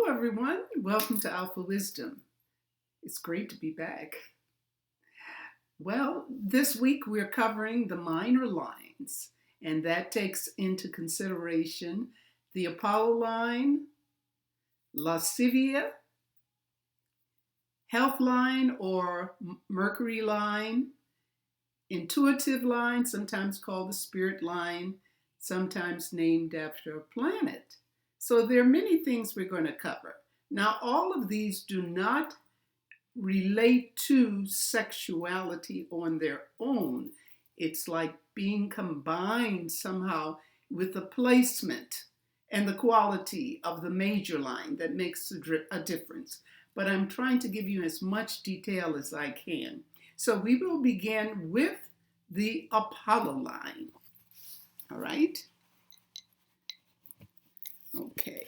Hello, everyone. Welcome to Alphawisdom. It's great to be back. Well, this week we're covering the minor lines, and that takes into consideration the Apollo line, lascivia, health line or Mercury line, intuitive line, sometimes called the spirit line, sometimes named after a planet. So there are many things we're going to cover. Now, all of these do not relate to sexuality on their own. It's like being combined somehow with the placement and the quality of the major line that makes a difference. But I'm trying to give you as much detail as I can. So we will begin with the Apollo line. All right? Okay.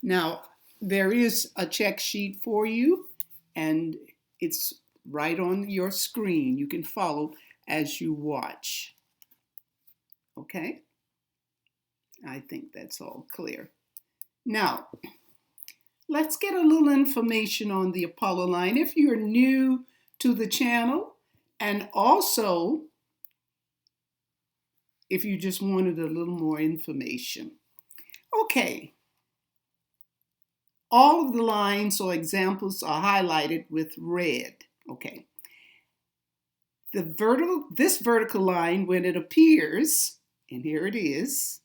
Now, there is a check sheet for you, and it's right on your screen. You can follow as you watch. Okay? I think that's all clear. Now, let's get a little information on the Apollo line if you're new to the channel, and also if you just wanted a little more information. Okay. All of the lines or examples are highlighted with red. Okay. This vertical line, when it appears, and here it is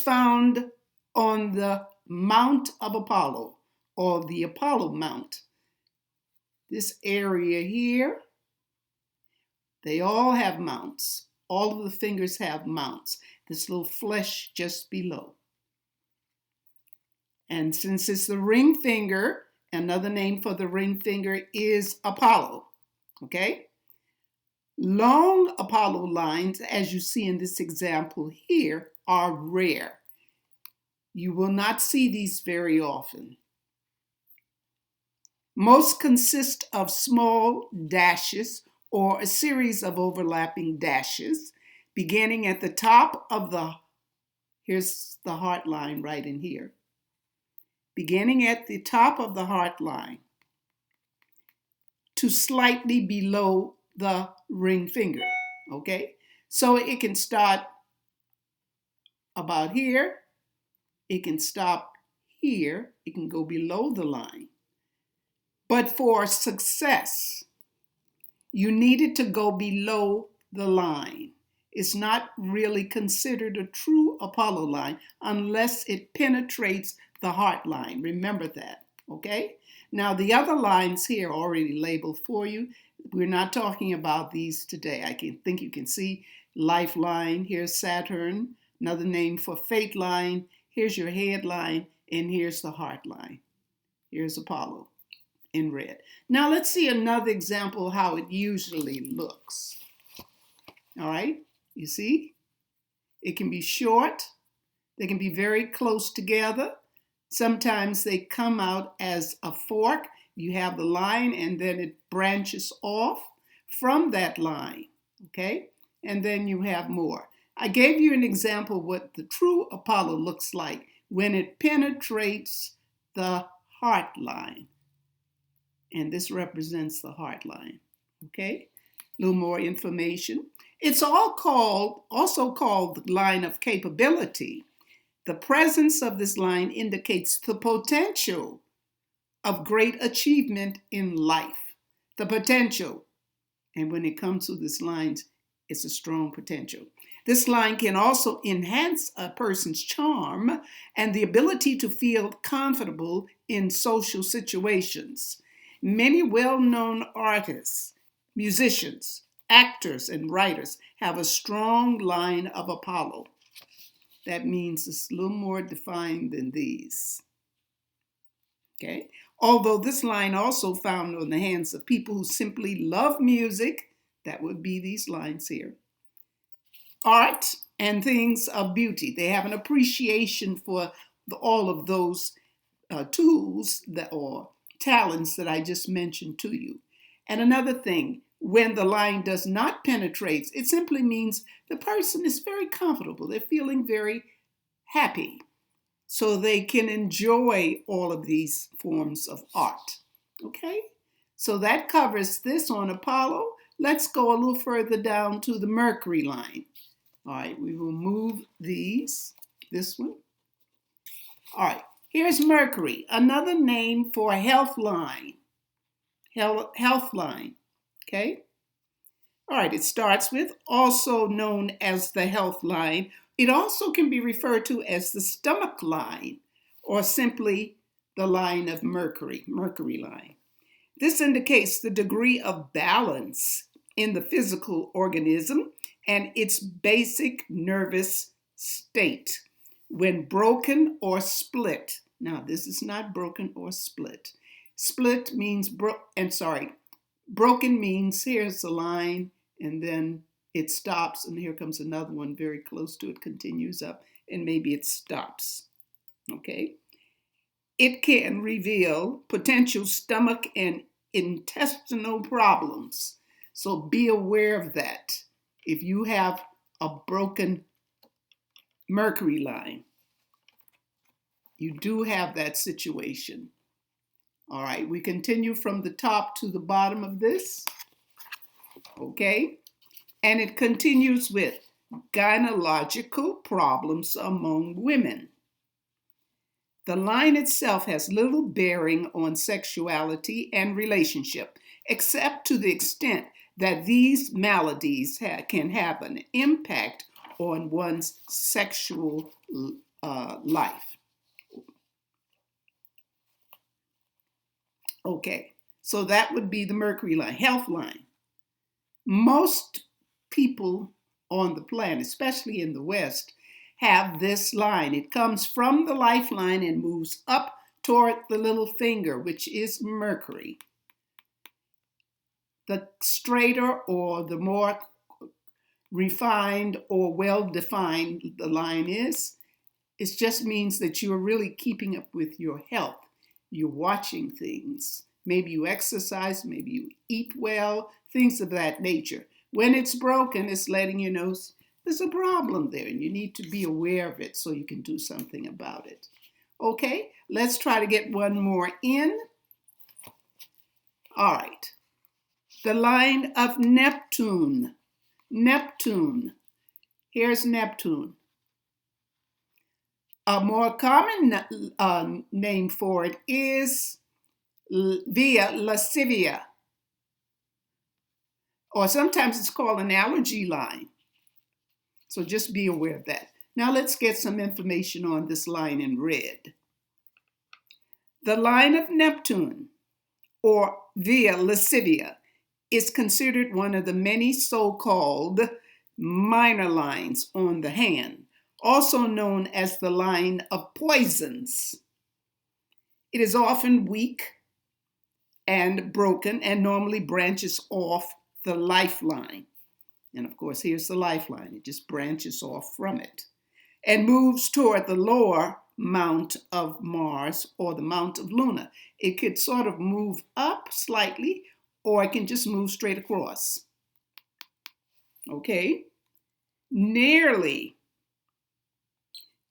found on the Mount of Apollo, or the Apollo Mount. This area here, they all have mounts. All of the fingers have mounts. This little flesh just below. And since it's the ring finger, another name for the ring finger is Apollo. Okay? Long Apollo lines, as you see in this example here, are rare. You will not see these very often. Most consist of small dashes or a series of overlapping dashes beginning at the top of here's the heart line right in here. Beginning at the top of the heart line to slightly below the ring finger, okay? So it can start about here, it can stop here, it can go below the line. But for success, you needed to go below the line. It's not really considered a true Apollo line unless it penetrates the heart line. Remember that, okay? Now, the other lines here are already labeled for you. We're not talking about these today. I think you can see lifeline. Here's Saturn, another name for fate line. Here's your head line, and here's the heart line. Here's Apollo in red. Now, let's see another example of how it usually looks. All right, you see? It can be short. They can be very close together. Sometimes they come out as a fork. You have the line and then it branches off from that line, okay? And then you have more. I gave you an example of what the true Apollo looks like when it penetrates the heart line. And this represents the heart line, okay? A little more information. It's also called the line of capability. The presence of this line indicates the potential of great achievement in life. The potential. And when it comes to this line, it's a strong potential. This line can also enhance a person's charm and the ability to feel comfortable in social situations. Many well-known artists, musicians, actors, and writers have a strong line of Apollo. That means it's a little more defined than these. Okay? Although this line also found on the hands of people who simply love music, that would be these lines here. Art and things of beauty. They have an appreciation for all of those tools or talents that I just mentioned to you. And another thing, when the line does not penetrate, it simply means the person is very comfortable. They're feeling very happy. so they can enjoy all of these forms of art. Okay, so that covers this on Apollo. Let's go a little further down to the Mercury line. All right, we will move this one. All right, here's Mercury, another name for health line. Health line, okay? All right, it starts with, also known as the health line. It also can be referred to as the stomach line, or simply the line of Mercury, Mercury line. This indicates the degree of balance in the physical organism and its basic nervous state. When broken or split, now this is not broken or split. Split means, broken means here's the line and then it stops and here comes another one very close to it, continues up, and maybe it stops, okay? It can reveal potential stomach and intestinal problems. So be aware of that. If you have a broken Mercury line, you do have that situation. All right, we continue from the top to the bottom of this. Okay, and it continues with gynecological problems among women. The line itself has little bearing on sexuality and relationship, except to the extent that these maladies can have an impact on one's sexual life. Okay, so that would be the Mercury line, health line. Most people on the planet, especially in the West, have this line. It comes from the lifeline and moves up toward the little finger, which is Mercury. The straighter or the more refined or well-defined the line is, it just means that you're really keeping up with your health. You're watching things. Maybe you exercise, maybe you eat well, things of that nature. When it's broken, it's letting you know there's a problem there and you need to be aware of it so you can do something about it. Okay, let's try to get one more in. All right, the line of Neptune. Neptune, here's Neptune. A more common name for it is via lascivia, or sometimes it's called an allergy line. So just be aware of that. Now let's get some information on this line in red. The line of Neptune, or via lascivia, is considered one of the many so-called minor lines on the hand, also known as the line of poisons. It is often weak and broken and normally branches off the lifeline. And of course, here's the lifeline. It just branches off from it and moves toward the lower mount of Mars or the mount of Luna. It could sort of move up slightly or it can just move straight across. Okay? Nearly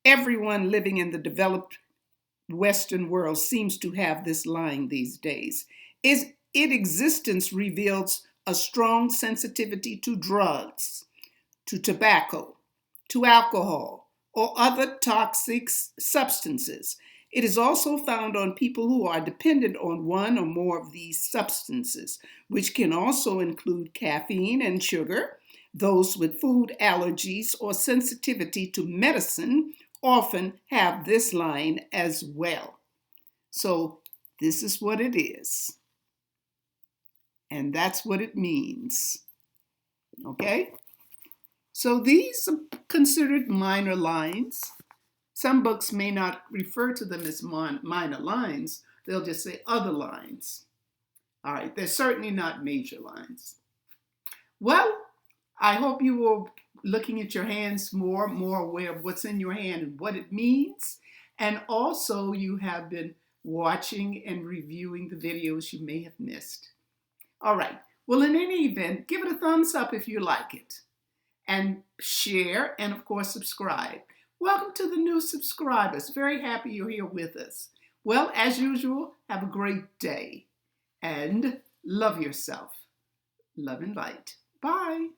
everyone living in the developed Western world seems to have this line these days. Its existence reveals a strong sensitivity to drugs, to tobacco, to alcohol, or other toxic substances. It is also found on people who are dependent on one or more of these substances, which can also include caffeine and sugar. Those with food allergies or sensitivity to medicine often have this line as well. So this is what it is. And that's what it means. Okay? So these are considered minor lines. Some books may not refer to them as minor lines. They'll just say other lines. All right, they're certainly not major lines. Well, I hope you will looking at your hands more aware of what's in your hand and what it means. And also you have been watching and reviewing the videos you may have missed. All right. Well, in any event, give it a thumbs up if you like it. And share and, of course, subscribe. Welcome to the new subscribers. Very happy you're here with us. Well, as usual, have a great day and love yourself. Love and light. Bye.